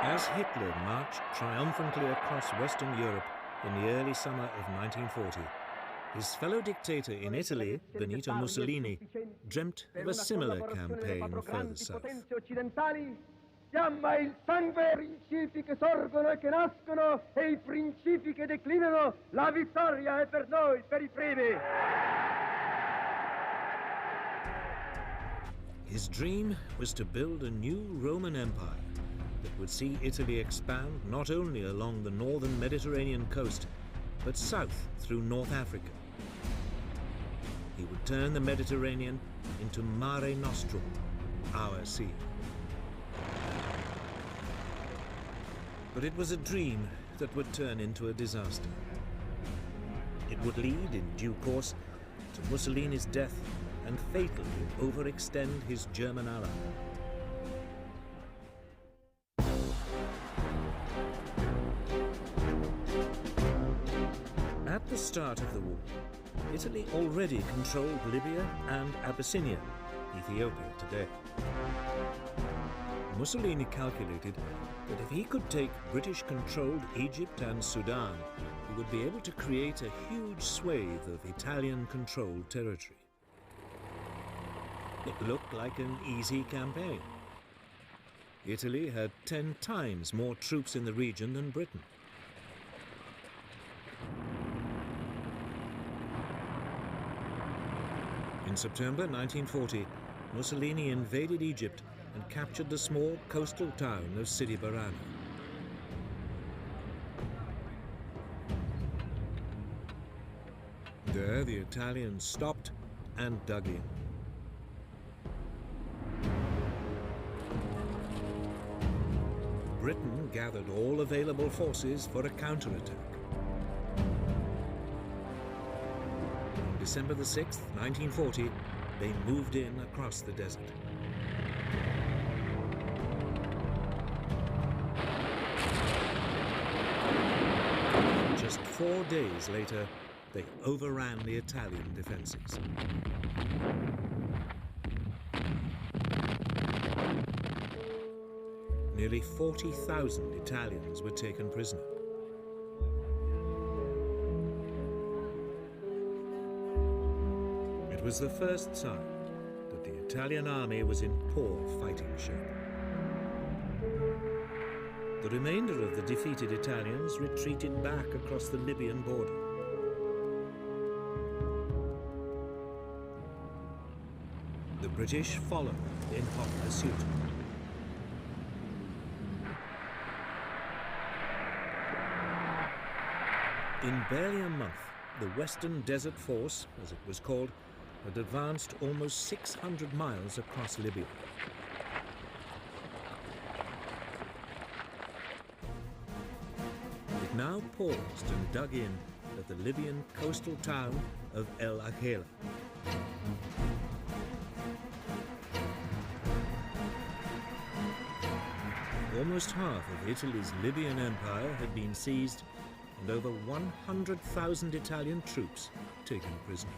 As Hitler marched triumphantly across Western Europe in the early summer of 1940, his fellow dictator in Italy, Benito Mussolini, dreamt of a similar campaign further south. Chiama il sangue i principi che sorgono e che nascono e I principi che declinano. La vittoria è per noi, per I primi. His dream was to build a new Roman Empire that would see Italy expand not only along the northern Mediterranean coast, but south through North Africa. He would turn the Mediterranean into Mare Nostrum, our sea. But it was a dream that would turn into a disaster. It would lead, in due course, to Mussolini's death and fatally overextend his German ally. At the start of the war, Italy already controlled Libya and Abyssinia, Ethiopia today. Mussolini calculated that if he could take British-controlled Egypt and Sudan, he would be able to create a huge swathe of Italian-controlled territory. It looked like an easy campaign. Italy had 10 times more troops in the region than Britain. In September 1940, Mussolini invaded Egypt and captured the small coastal town of Sidi Barrani. There, the Italians stopped and dug in. Britain gathered all available forces for a counterattack. On December the 6th, 1940, they moved in across the desert. Just 4 days later, they overran the Italian defenses. Nearly 40,000 Italians were taken prisoner. It was the first sign that the Italian army was in poor fighting shape. The remainder of the defeated Italians retreated back across the Libyan border. The British followed in hot pursuit. In barely a month, the Western Desert Force, as it was called, had advanced almost 600 miles across Libya. It now paused and dug in at the Libyan coastal town of El Agheila. Almost half of Italy's Libyan empire had been seized and over 100,000 Italian troops taken prisoner.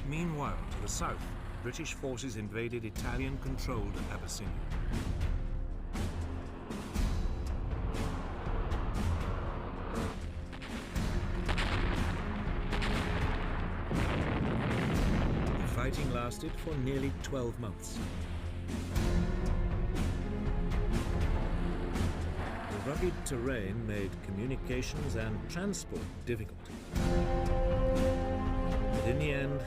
Meanwhile, to the south, British forces invaded Italian-controlled Abyssinia. The fighting lasted for nearly 12 months. The rugged terrain made communications and transport difficult. But in the end,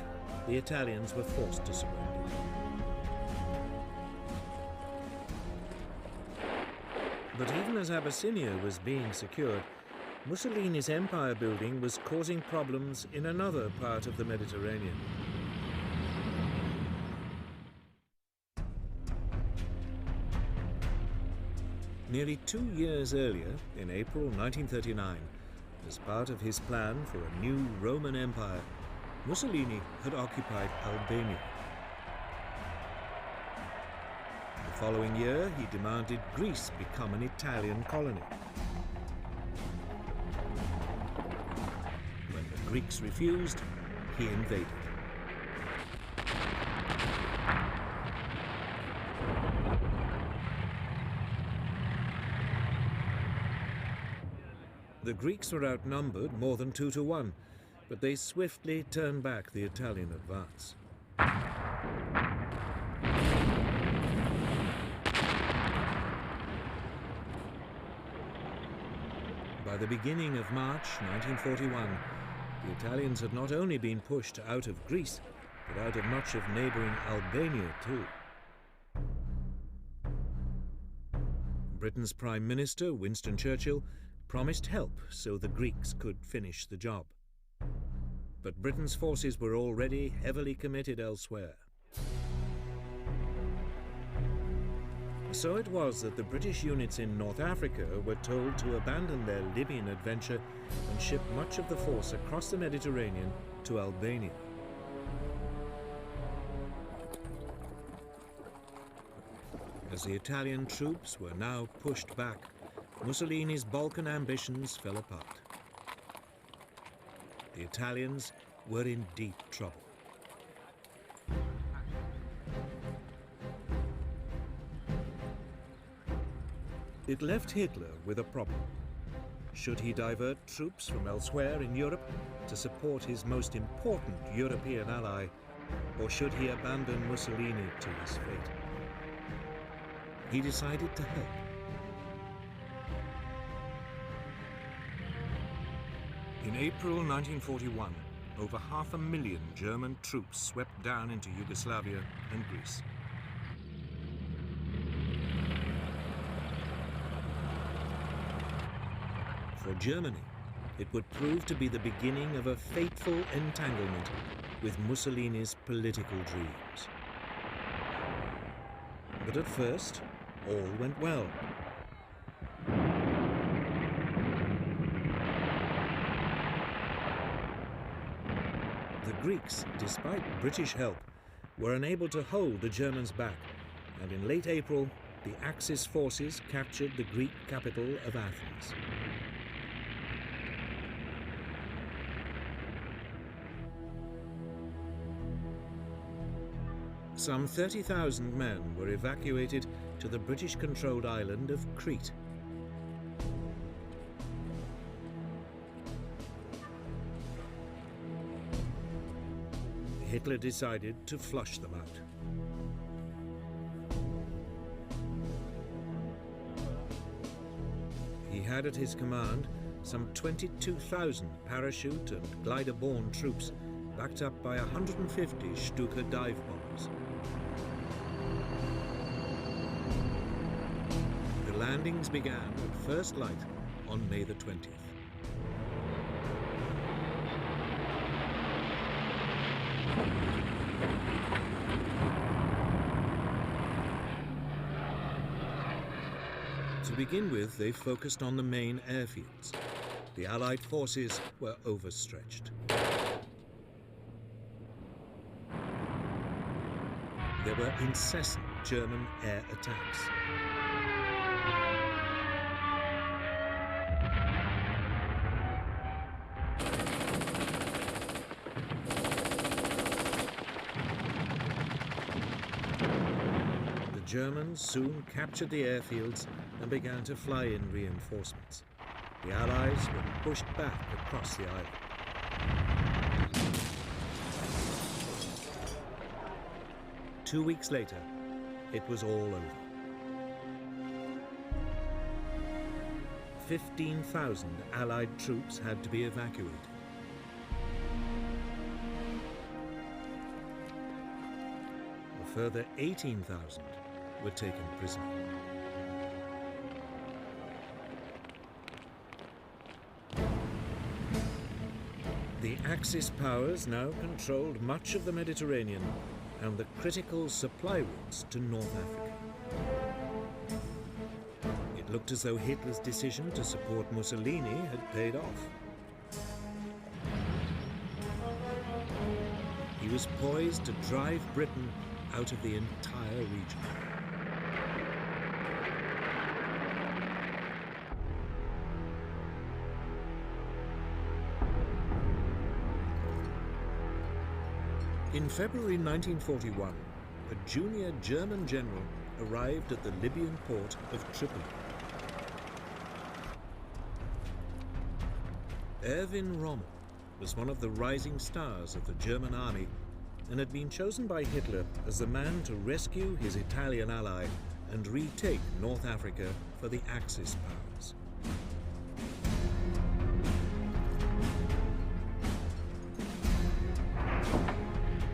the Italians were forced to surrender. But even as Abyssinia was being secured, Mussolini's empire building was causing problems in another part of the Mediterranean. Nearly 2 years earlier, in April 1939, as part of his plan for a new Roman Empire, Mussolini had occupied Albania. The following year, he demanded Greece become an Italian colony. When the Greeks refused, he invaded. The Greeks were outnumbered more than 2 to 1, but they swiftly turned back the Italian advance. By the beginning of March 1941, the Italians had not only been pushed out of Greece, but out of much of neighbouring Albania too. Britain's Prime Minister, Winston Churchill, promised help so the Greeks could finish the job. But Britain's forces were already heavily committed elsewhere. So it was that the British units in North Africa were told to abandon their Libyan adventure and ship much of the force across the Mediterranean to Albania. As the Italian troops were now pushed back, Mussolini's Balkan ambitions fell apart. The Italians were in deep trouble. It left Hitler with a problem. Should he divert troops from elsewhere in Europe to support his most important European ally, or should he abandon Mussolini to his fate? He decided to help. In April 1941, over 500,000 German troops swept down into Yugoslavia and Greece. For Germany, it would prove to be the beginning of a fateful entanglement with Mussolini's political dreams. But at first, all went well. The Greeks, despite British help, were unable to hold the Germans back, and in late April, the Axis forces captured the Greek capital of Athens. Some 30,000 men were evacuated to the British-controlled island of Crete. Hitler decided to flush them out. He had at his command some 22,000 parachute and glider-borne troops, backed up by 150 Stuka dive bombers. The landings began at first light on May the 20th. To begin with, they focused on the main airfields. The Allied forces were overstretched. There were incessant German air attacks. The Germans soon captured the airfields and began to fly in reinforcements. The Allies were pushed back across the island. Two weeks later, it was all over. 15,000 Allied troops had to be evacuated. A further 18,000 were taken prisoner. The Axis powers now controlled much of the Mediterranean and the critical supply routes to North Africa. It looked as though Hitler's decision to support Mussolini had paid off. He was poised to drive Britain out of the entire region. In February 1941, a junior German general arrived at the Libyan port of Tripoli. Erwin Rommel was one of the rising stars of the German army and had been chosen by Hitler as the man to rescue his Italian ally and retake North Africa for the Axis powers.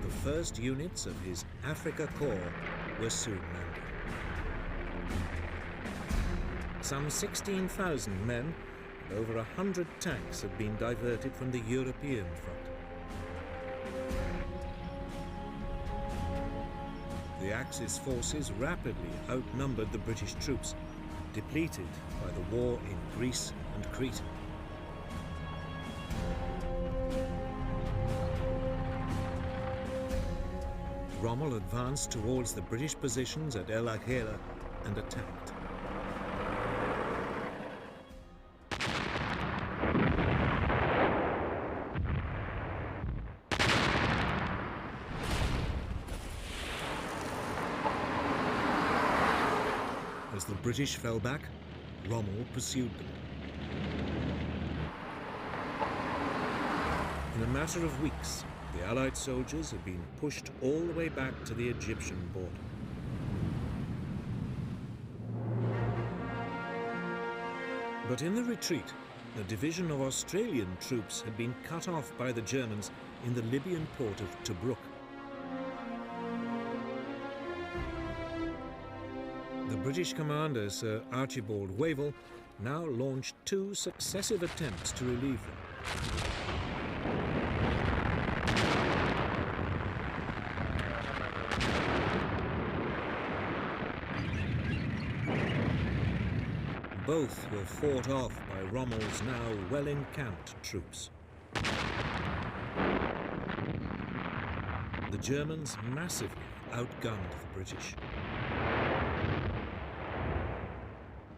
The first units of his Africa Corps were soon landing. Some 16,000 men and over 100 tanks had been diverted from the European front. The Axis forces rapidly outnumbered the British troops, depleted by the war in Greece and Crete. Rommel advanced towards the British positions at El Agheila and attacked. As the British fell back, Rommel pursued them. In a matter of weeks, the Allied soldiers had been pushed all the way back to the Egyptian border. But in the retreat, a division of Australian troops had been cut off by the Germans in the Libyan port of Tobruk. The British commander, Sir Archibald Wavell, now launched 2 successive attempts to relieve them. Both were fought off by Rommel's now well-encamped troops. The Germans massively outgunned the British.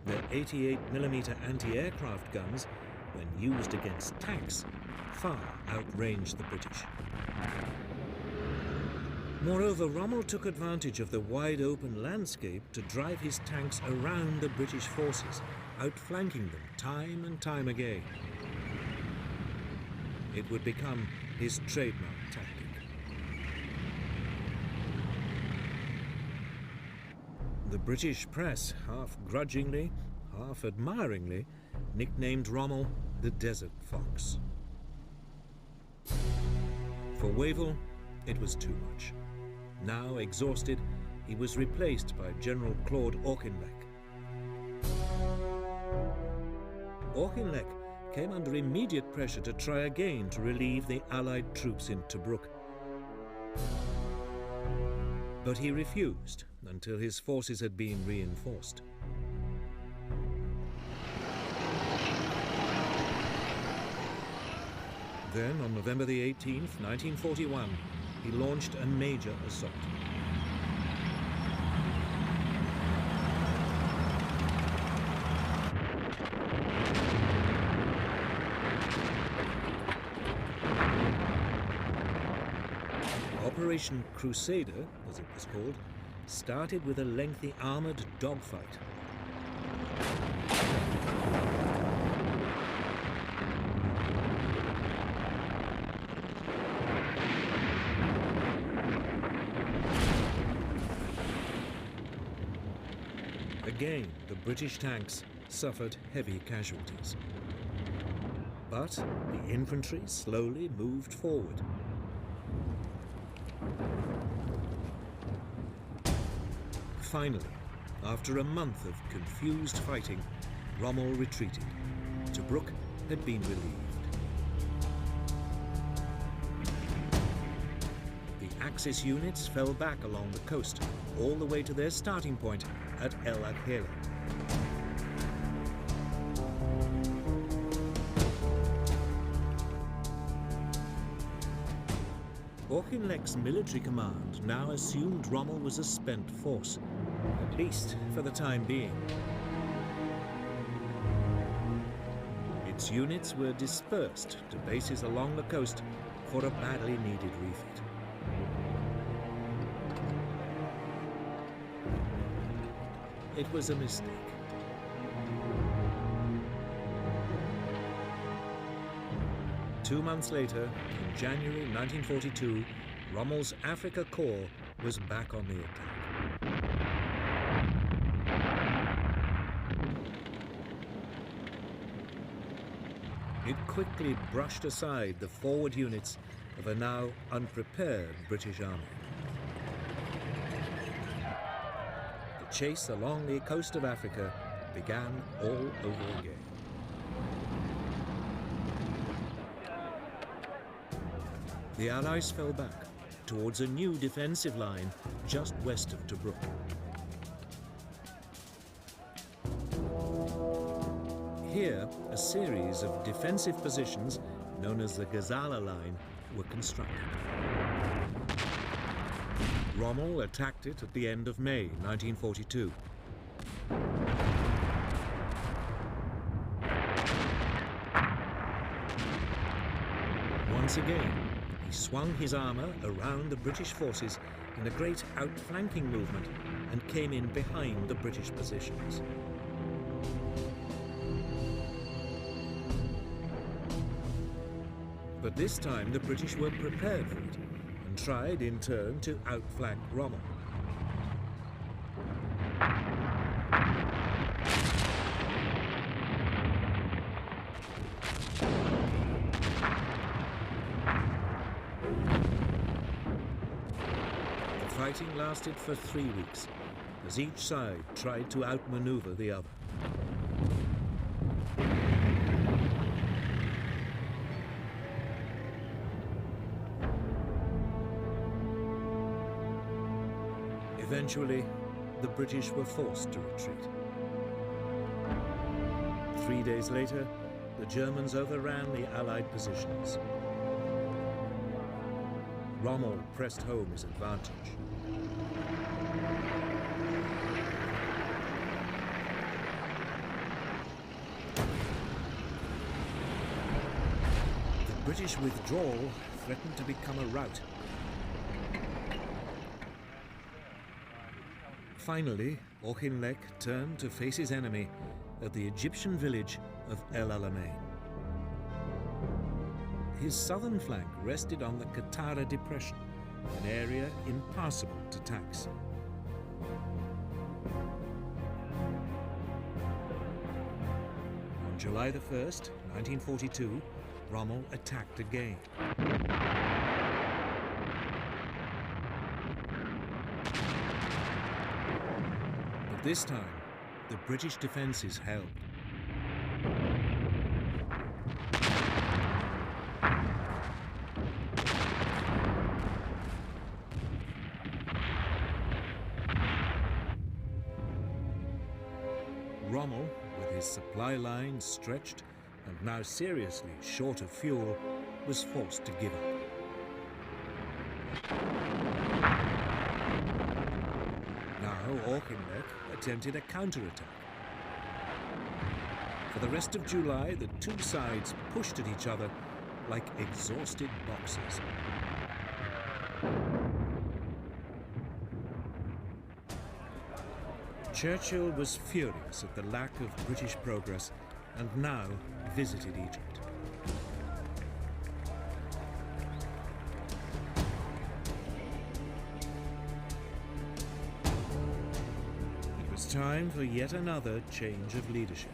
Their 88mm anti-aircraft guns, when used against tanks, far outranged the British. Moreover, Rommel took advantage of the wide-open landscape to drive his tanks around the British forces, outflanking them time and time again. It would become his trademark tactic. The British press, half grudgingly, half admiringly, nicknamed Rommel the Desert Fox. For Wavell, it was too much. Now exhausted, he was replaced by General Claude Auchinleck. Auchinleck came under immediate pressure to try again to relieve the Allied troops in Tobruk. But he refused until his forces had been reinforced. Then, on November the 18th, 1941, he launched a major assault. Operation Crusader, as it was called, started with a lengthy armored dogfight. Again, the British tanks suffered heavy casualties. But the infantry slowly moved forward. Finally, after a month of confused fighting, Rommel retreated. Tobruk had been relieved. The Axis units fell back along the coast, all the way to their starting point at El Agheila. Auchinleck's military command now assumed Rommel was a spent force, at least for the time being. Its units were dispersed to bases along the coast for a badly needed refit. it was a mistake. Two months later, in January 1942, Rommel's Afrika Korps was back on the attack. It quickly brushed aside the forward units of a now unprepared British army. The chase along the coast of Africa began all over again. The Allies fell back towards a new defensive line just west of Tobruk. Here, a series of defensive positions, known as the Gazala Line, were constructed. Rommel attacked it at the end of May 1942. Once again, he swung his armour around the British forces in a great outflanking movement and came in behind the British positions. But this time the British were prepared for it and tried in turn to outflank Rommel. The fighting lasted for 3 weeks as each side tried to outmaneuver the other. Eventually, the British were forced to retreat. 3 days later, the Germans overran the Allied positions. Rommel pressed home his advantage. The British withdrawal threatened to become a rout. Finally, Auchinleck turned to face his enemy at the Egyptian village of El Alamein. His southern flank rested on the Qattara Depression, an area impassable to tanks. On July the 1st, 1942, Rommel attacked again. This time, the British defences held. Rommel, with his supply lines stretched and now seriously short of fuel, was forced to give up. Auchinleck attempted a counterattack. For the rest of July, the two sides pushed at each other like exhausted boxers. Churchill was furious at the lack of British progress and now visited Egypt. Time for yet another change of leadership.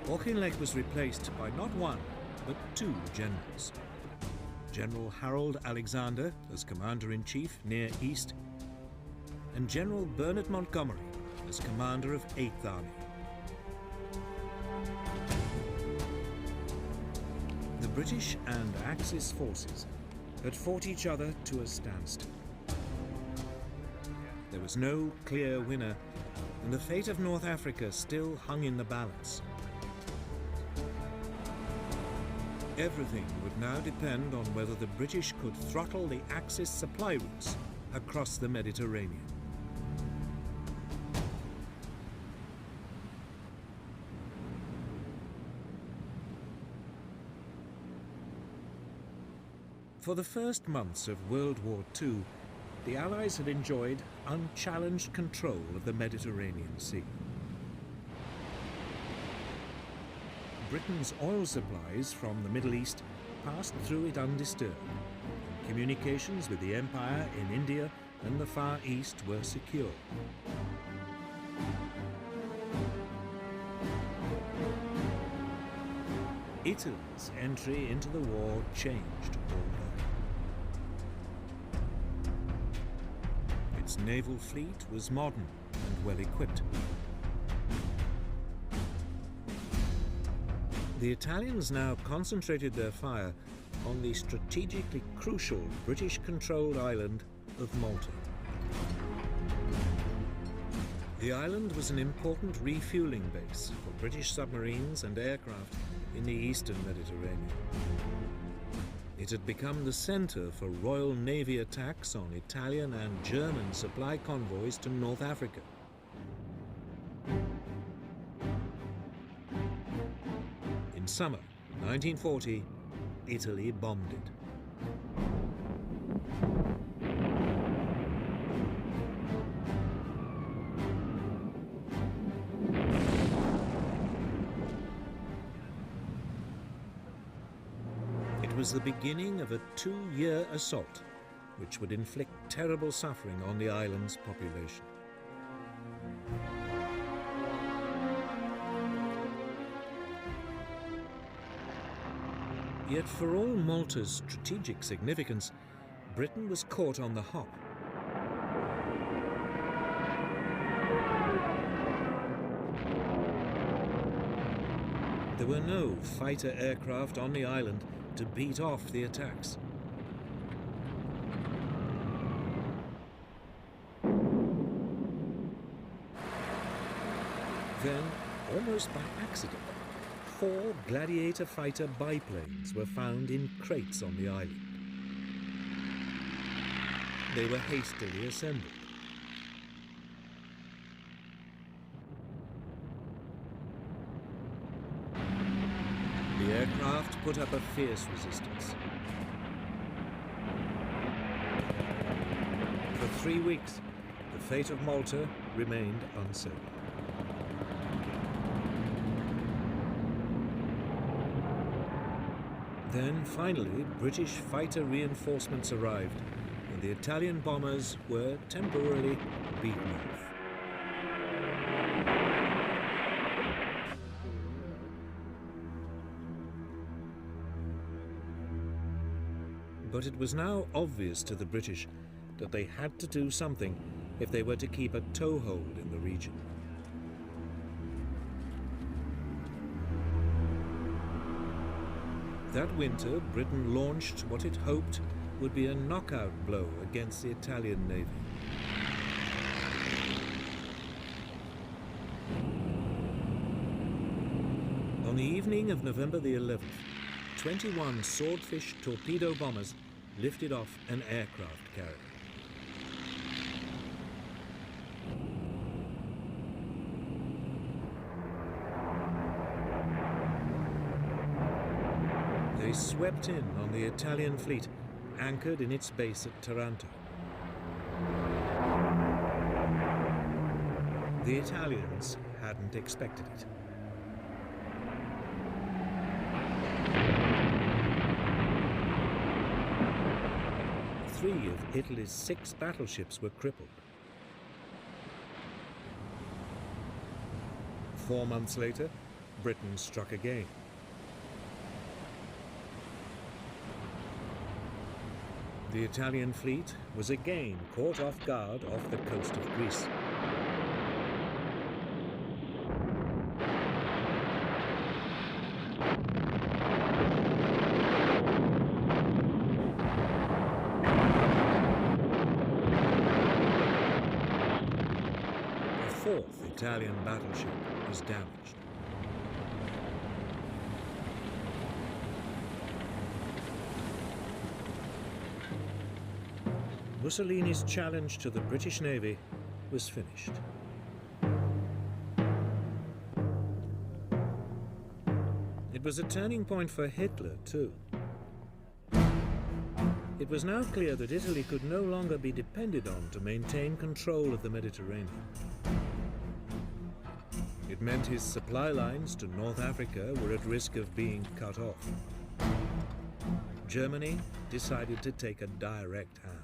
Auchinleck was replaced by not one, but two generals. General Harold Alexander as Commander-in-Chief near East, and General Bernard Montgomery as Commander of 8th Army. The British and Axis forces had fought each other to a standstill. There was no clear winner, and the fate of North Africa still hung in the balance. Everything would now depend on whether the British could throttle the Axis supply routes across the Mediterranean. For the first months of World War II, the Allies had enjoyed unchallenged control of the Mediterranean Sea. Britain's oil supplies from the Middle East passed through it undisturbed. Communications with the Empire in India and the Far East were secure. Italy's entry into the war changed all that. Its naval fleet was modern and well equipped. The Italians now concentrated their fire on the strategically crucial British-controlled island of Malta. The island was an important refueling base for British submarines and aircraft in the eastern Mediterranean. It had become the centre for Royal Navy attacks on Italian and German supply convoys to North Africa. In summer 1940, Italy bombed it. It was the beginning of a 2-year assault, which would inflict terrible suffering on the island's population. Yet for all Malta's strategic significance, Britain was caught on the hop. There were no fighter aircraft on the island to beat off the attacks. Then, almost by accident, 4 Gladiator fighter biplanes were found in crates on the island. They were hastily assembled. The aircraft put up a fierce resistance. For 3 weeks, the fate of Malta remained uncertain. Then, finally, British fighter reinforcements arrived, and the Italian bombers were temporarily beaten off. But it was now obvious to the British that they had to do something if they were to keep a toehold in the region. That winter, Britain launched what it hoped would be a knockout blow against the Italian Navy. On the evening of November the 11th, 21 Swordfish torpedo bombers lifted off an aircraft carrier. They swept in on the Italian fleet, anchored in its base at Taranto. The Italians hadn't expected it. Three of Italy's 6 battleships were crippled. 4 months later, Britain struck again. The Italian fleet was again caught off guard off the coast of Greece. A 4th Italian battleship was damaged. Mussolini's challenge to the British Navy was finished. It was a turning point for Hitler, too. It was now clear that Italy could no longer be depended on to maintain control of the Mediterranean. It meant his supply lines to North Africa were at risk of being cut off. Germany decided to take a direct hand.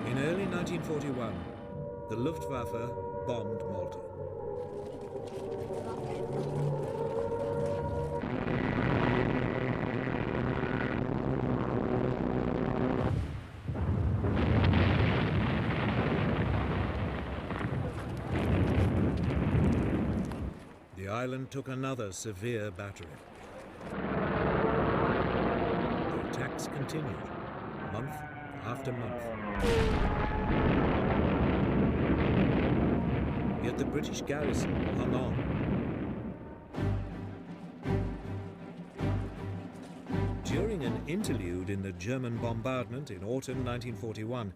In early 1941, the Luftwaffe bombed Malta. The island took another severe battering. The attacks continued, month after month. Yet the British garrison hung on. During an interlude in the German bombardment in autumn 1941,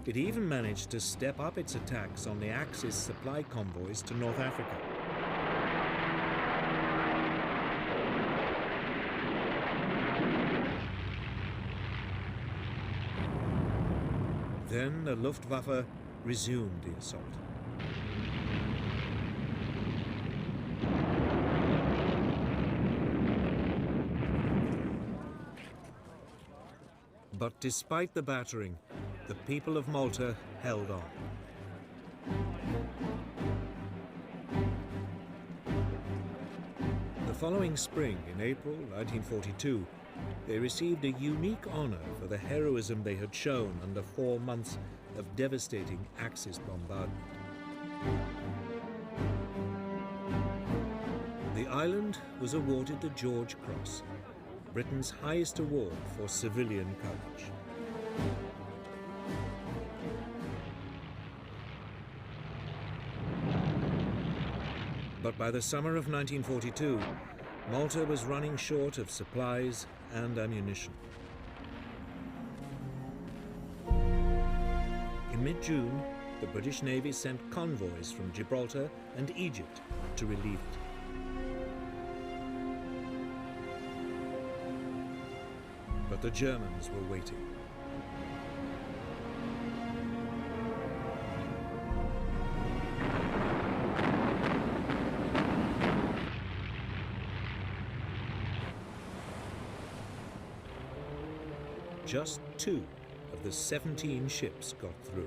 it even managed to step up its attacks on the Axis supply convoys to North Africa. Then the Luftwaffe resumed the assault. But despite the battering, the people of Malta held on. The following spring, in April 1942, they received a unique honor for the heroism they had shown under 4 months of devastating Axis bombardment. The island was awarded the George Cross, Britain's highest award for civilian courage. But by the summer of 1942, Malta was running short of supplies and ammunition. In mid-June, the British Navy sent convoys from Gibraltar and Egypt to relieve it. But the Germans were waiting. Just 2 of the 17 ships got through.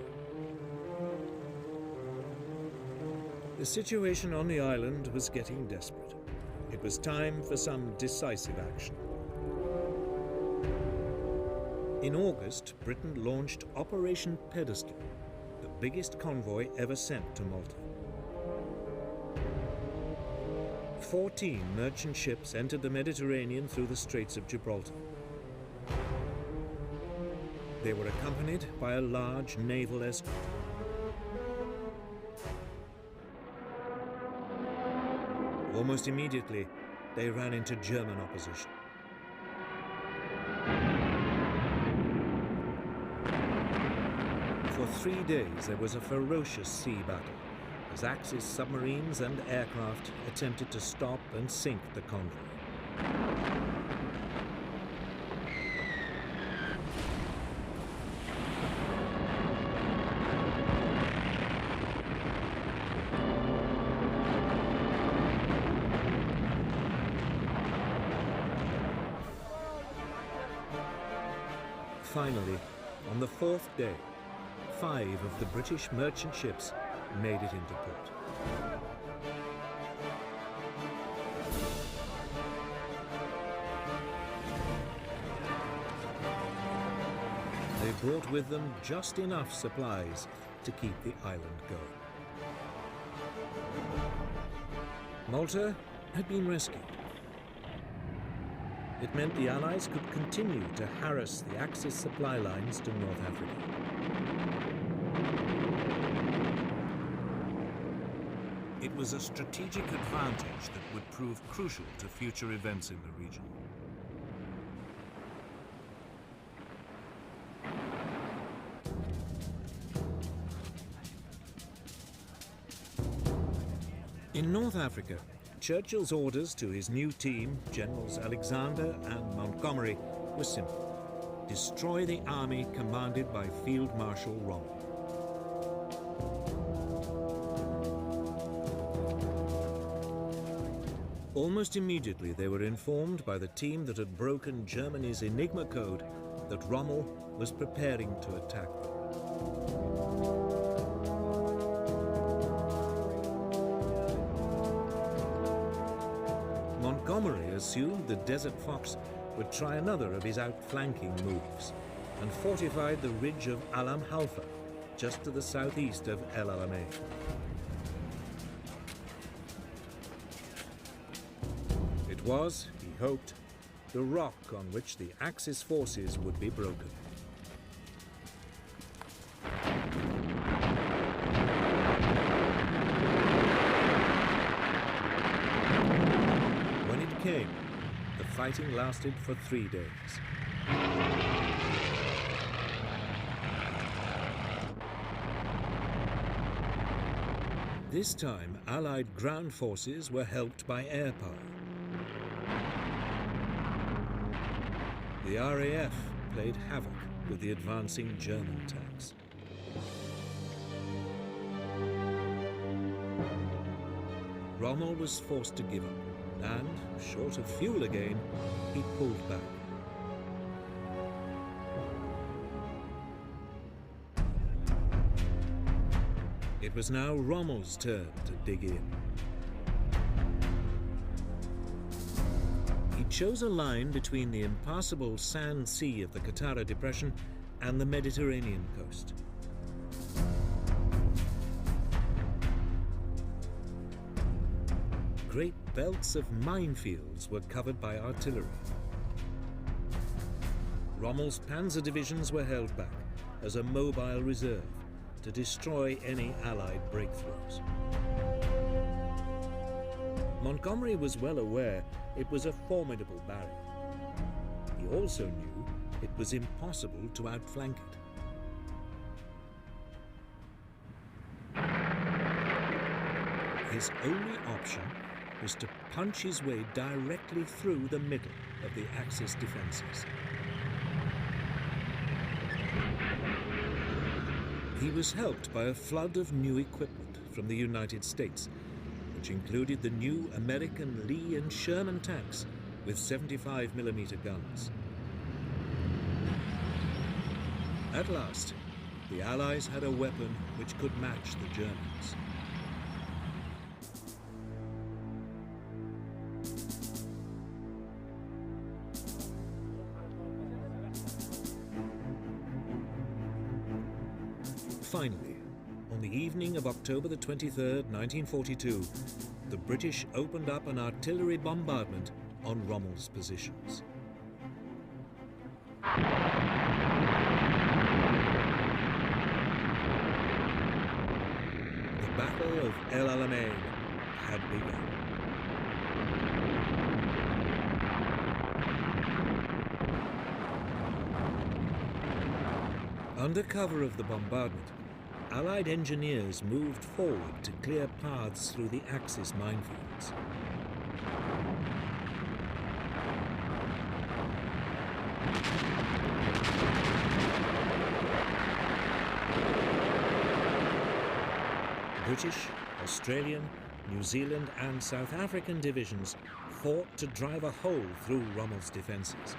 The situation on the island was getting desperate. It was time for some decisive action. In August, Britain launched Operation Pedestal, the biggest convoy ever sent to Malta. 14 merchant ships entered the Mediterranean through the Straits of Gibraltar. They were accompanied by a large naval escort. Almost immediately, they ran into German opposition. For 3 days, there was a ferocious sea battle as Axis submarines and aircraft attempted to stop and sink the convoy. Finally, on the 4th day, 5 of the British merchant ships made it into port. They brought with them just enough supplies to keep the island going. Malta had been rescued. It meant the Allies could continue to harass the Axis supply lines to North Africa. It was a strategic advantage that would prove crucial to future events in the region. In North Africa, Churchill's orders to his new team, Generals Alexander and Montgomery, were simple: destroy the army commanded by Field Marshal Rommel. Almost immediately they were informed by the team that had broken Germany's Enigma code that Rommel was preparing to attack them. Montgomery assumed the Desert Fox would try another of his outflanking moves and fortified the ridge of Alam Halfa, just to the southeast of El Alamein. It was, he hoped, the rock on which the Axis forces would be broken. When it came, the fighting lasted for 3 days. This time, Allied ground forces were helped by air power. The RAF played havoc with the advancing German tanks. Rommel was forced to give up, and, short of fuel again, he pulled back. It was now Rommel's turn to dig in. He chose a line between the impassable sand sea of the Qattara Depression and the Mediterranean coast. Great belts of minefields were covered by artillery. Rommel's panzer divisions were held back as a mobile reserve to destroy any Allied breakthroughs. Montgomery was well aware it was a formidable barrier. He also knew it was impossible to outflank it. His only option was to punch his way directly through the middle of the Axis defenses. He was helped by a flood of new equipment from the United States, which included the new American Lee and Sherman tanks with 75mm guns. At last, the Allies had a weapon which could match the Germans. Finally, on the evening of October the 23rd, 1942, the British opened up an artillery bombardment on Rommel's positions. The Battle of El Alamein had begun. Under cover of the bombardment, Allied engineers moved forward to clear paths through the Axis minefields. British, Australian, New Zealand and South African divisions fought to drive a hole through Rommel's defences.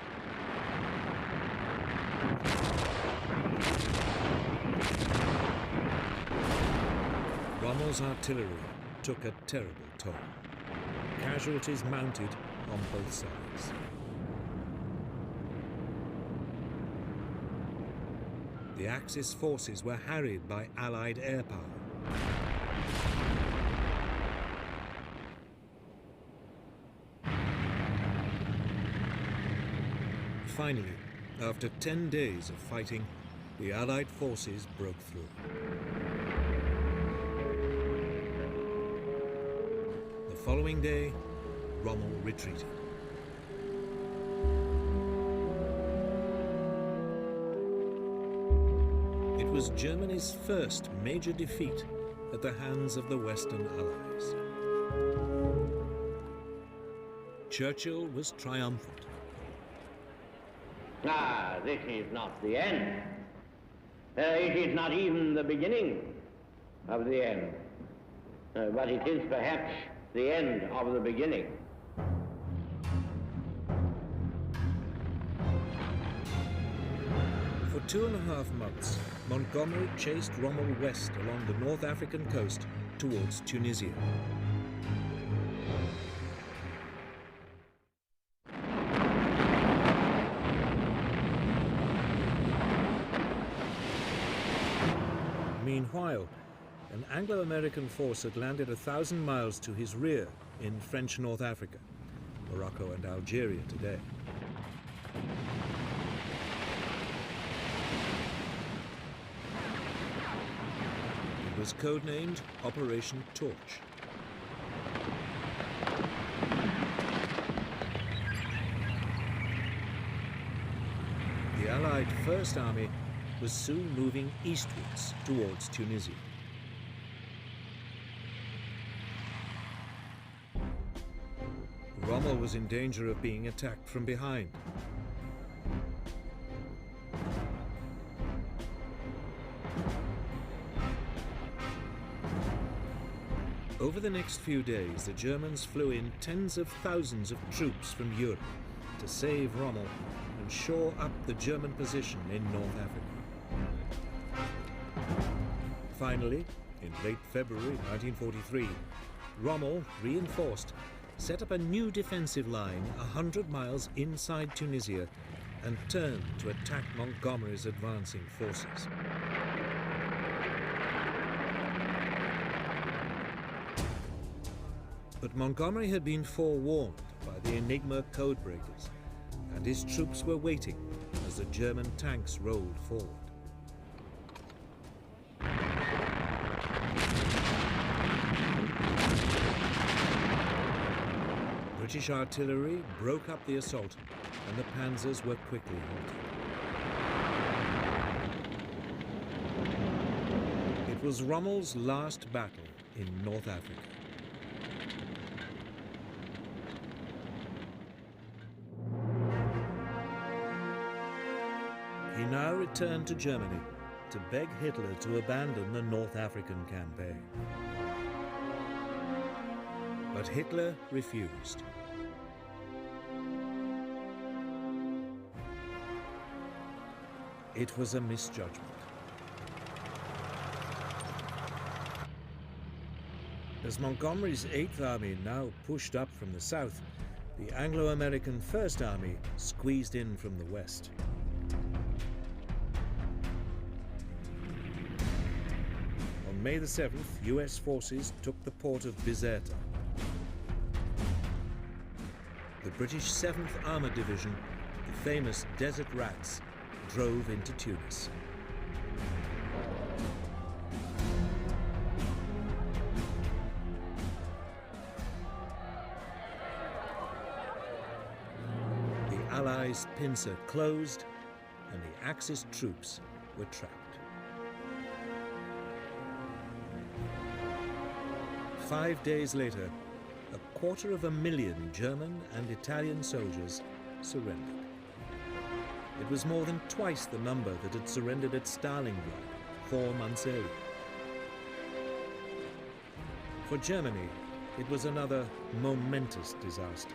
Rommel's artillery took a terrible toll. Casualties mounted on both sides. The Axis forces were harried by Allied air power. Finally, after 10 days of fighting, the Allied forces broke through. The following day, Rommel retreated. It was Germany's first major defeat at the hands of the Western Allies. Churchill was triumphant. Ah, this is not the end. It is not even the beginning of the end. But it is perhaps the end of the beginning. For 2.5 months, Montgomery chased Rommel west along the North African coast towards Tunisia. Meanwhile, an Anglo-American force had landed 1,000 miles to his rear in French North Africa, Morocco and Algeria today. It was codenamed Operation Torch. The Allied First Army was soon moving eastwards towards Tunisia. Rommel was in danger of being attacked from behind. Over the next few days, the Germans flew in tens of thousands of troops from Europe to save Rommel and shore up the German position in North Africa. Finally, in late February 1943, Rommel, reinforced, set up a new defensive line 100 miles inside Tunisia and turned to attack Montgomery's advancing forces. But Montgomery had been forewarned by the Enigma codebreakers, and his troops were waiting as the German tanks rolled forward. British artillery broke up the assault, and the panzers were quickly halted. It was Rommel's last battle in North Africa. He now returned to Germany to beg Hitler to abandon the North African campaign. But Hitler refused. It was a misjudgment. As Montgomery's 8th Army now pushed up from the south, the Anglo-American First Army squeezed in from the west. On May the 7th, US forces took the port of Bizerta. The British 7th Armoured Division, the famous Desert Rats, drove into Tunis. The Allies' pincer closed, and the Axis troops were trapped. 5 days later, 250,000 German and Italian soldiers surrendered. It was more than twice the number that had surrendered at Stalingrad 4 months earlier. For Germany, it was another momentous disaster.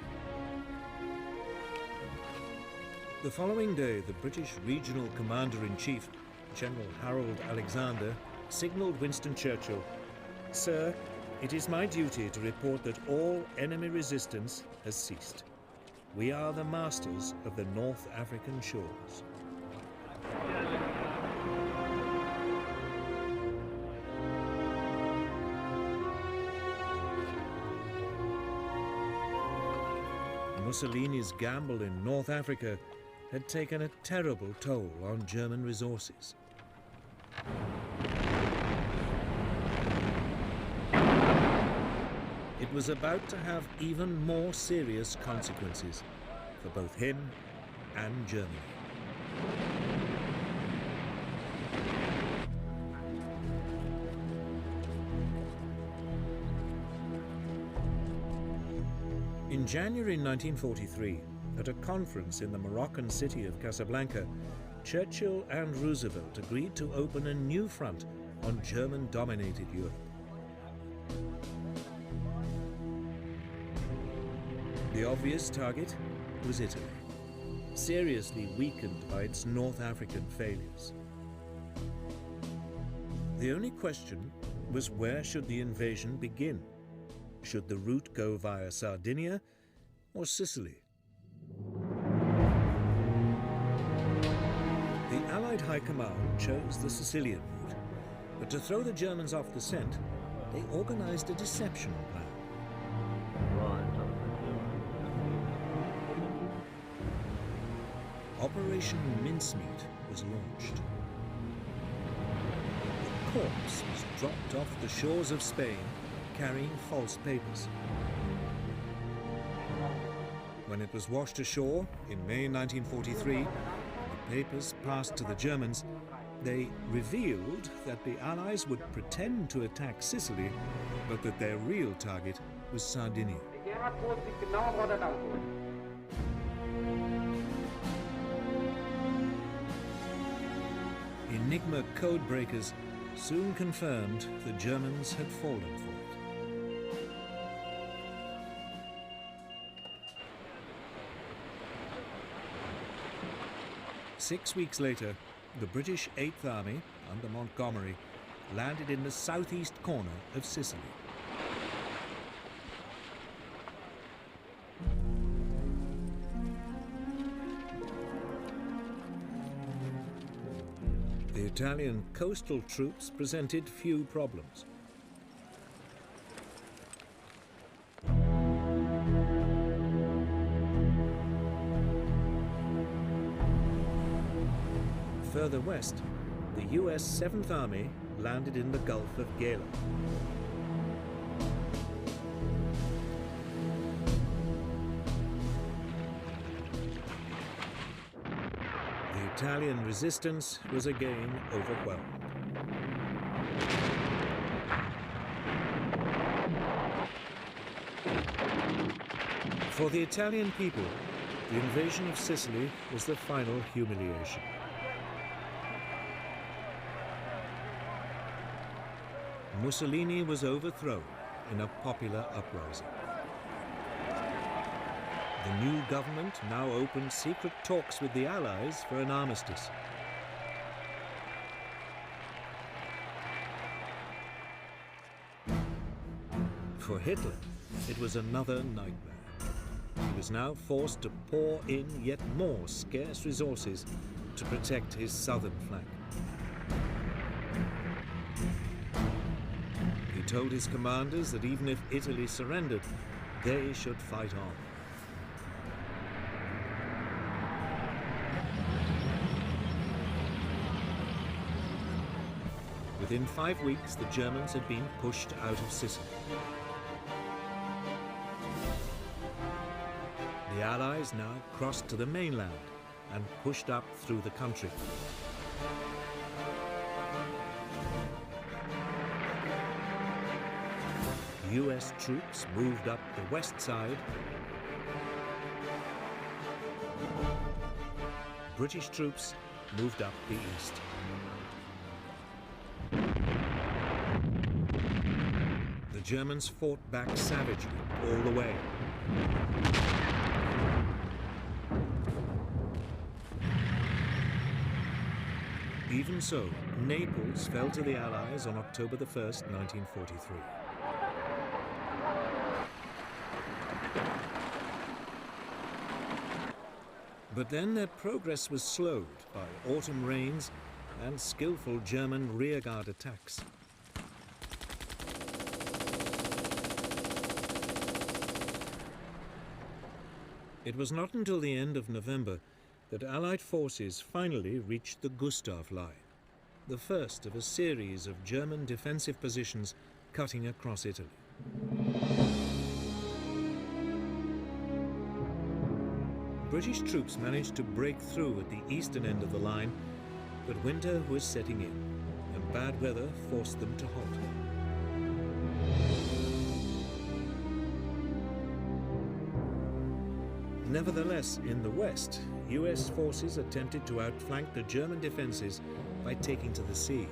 The following day, the British Regional Commander-in-Chief, General Harold Alexander, signalled Winston Churchill, "Sir, it is my duty to report that all enemy resistance has ceased. We are the masters of the North African shores." Mussolini's gamble in North Africa had taken a terrible toll on German resources. It was about to have even more serious consequences for both him and Germany. In In January 1943, at a conference in the Moroccan city of Casablanca, Churchill and Roosevelt agreed to open a new front on German-dominated Europe. The obvious target was Italy, seriously weakened by its North African failures. The only question was, where should the invasion begin? Should the route go via Sardinia or Sicily? The Allied High Command chose the Sicilian route, but to throw the Germans off the scent, they organized a deception plan. Operation Mincemeat was launched. The corpse was dropped off the shores of Spain carrying false papers. When it was washed ashore in May 1943, the papers passed to the Germans, they revealed that the Allies would pretend to attack Sicily, but that their real target was Sardinia. Enigma code breakers soon confirmed the Germans had fallen for it. Six weeks later, the British 8th Army, under Montgomery, landed in the southeast corner of Sicily. The Italian coastal troops presented few problems. Further west, the US 7th Army landed in the Gulf of Gela. The Italian resistance was again overwhelmed. For the Italian people, the invasion of Sicily was the final humiliation. Mussolini was overthrown in a popular uprising. The new government now opened secret talks with the Allies for an armistice. For Hitler, it was another nightmare. He was now forced to pour in yet more scarce resources to protect his southern flank. He told his commanders that even if Italy surrendered, they should fight on. Within 5 weeks, the Germans had been pushed out of Sicily. The Allies now crossed to the mainland and pushed up through the country. US troops moved up the west side. British troops moved up the east. The Germans fought back savagely all the way. Even so, Naples fell to the Allies on October the 1st, 1943. But then their progress was slowed by autumn rains and skillful German rearguard attacks. It was not until the end of November that Allied forces finally reached the Gustav Line, the first of a series of German defensive positions cutting across Italy. British troops managed to break through at the eastern end of the line, but winter was setting in, and bad weather forced them to halt. Nevertheless, in the west, US forces attempted to outflank the German defenses by taking to the sea.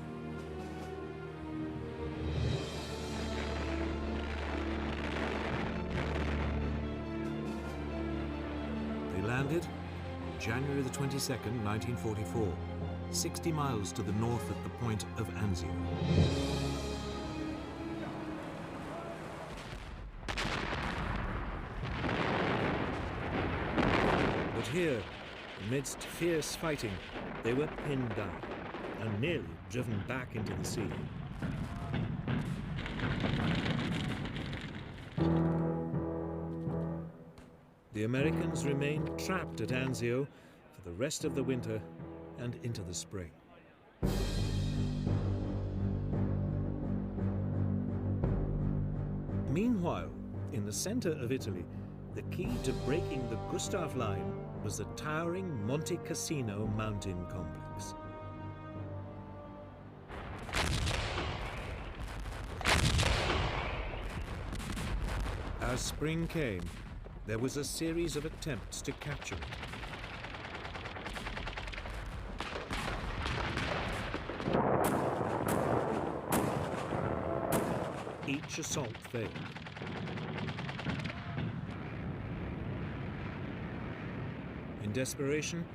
They landed January the 22nd, 1944, 60 miles to the north at the point of Anzio. But here, amidst fierce fighting, they were pinned down and nearly driven back into the sea. The Americans remained trapped at Anzio for the rest of the winter and into the spring. Meanwhile, in the center of Italy, the key to breaking the Gustav Line was the towering Monte Cassino mountain complex. As spring came, there was a series of attempts to capture it. Each assault failed. In desperation,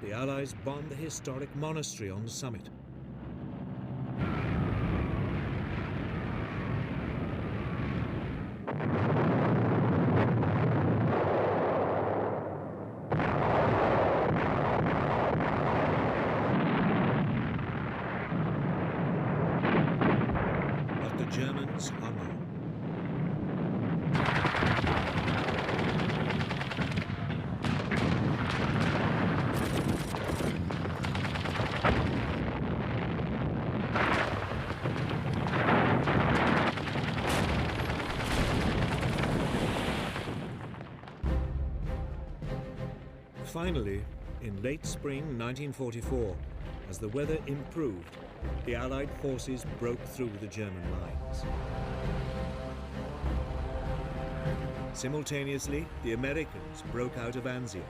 the Allies bombed the historic monastery on the summit. But the Germans hung on. Finally, in late spring 1944, as the weather improved, the Allied forces broke through the German lines. Simultaneously, the Americans broke out of Anzio.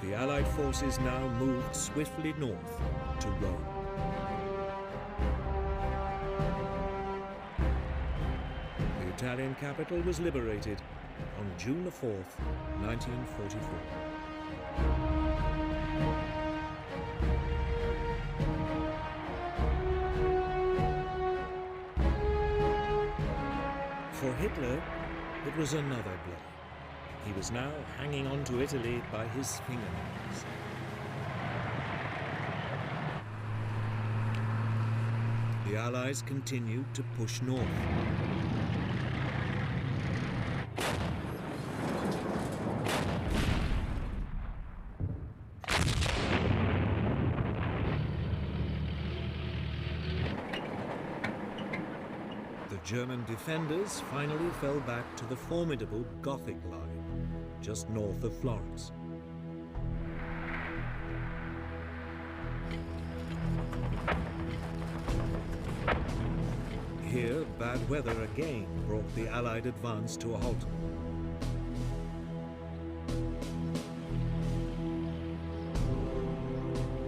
The Allied forces now moved swiftly north to Rome. The Italian capital was liberated on June the 4th, 1944. For Hitler, it was another blow. He was now hanging on to Italy by his fingernails. The Allies continued to push north. The German defenders finally fell back to the formidable Gothic line, just north of Florence. Here, bad weather again brought the Allied advance to a halt.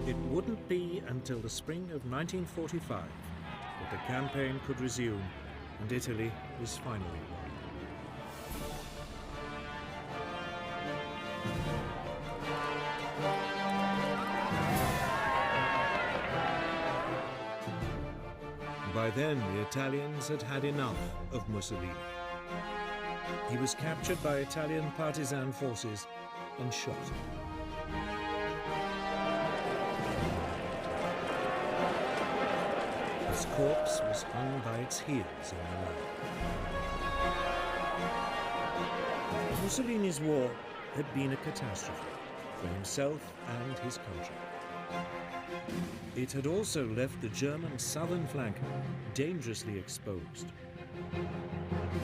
It wouldn't be until the spring of 1945 that the campaign could resume and Italy was finally won. By then, the Italians had had enough of Mussolini. He was captured by Italian partisan forces and shot. His corpse was hung by its heels in Milan. Mussolini's war had been a catastrophe for himself and his country. It had also left the German southern flank dangerously exposed.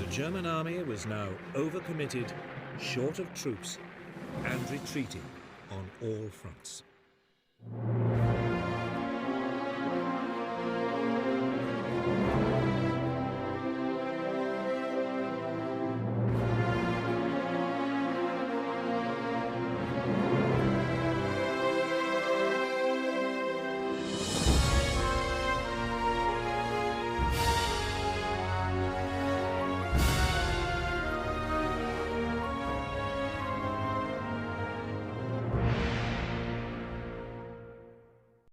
The German army was now overcommitted, short of troops, and retreating on all fronts.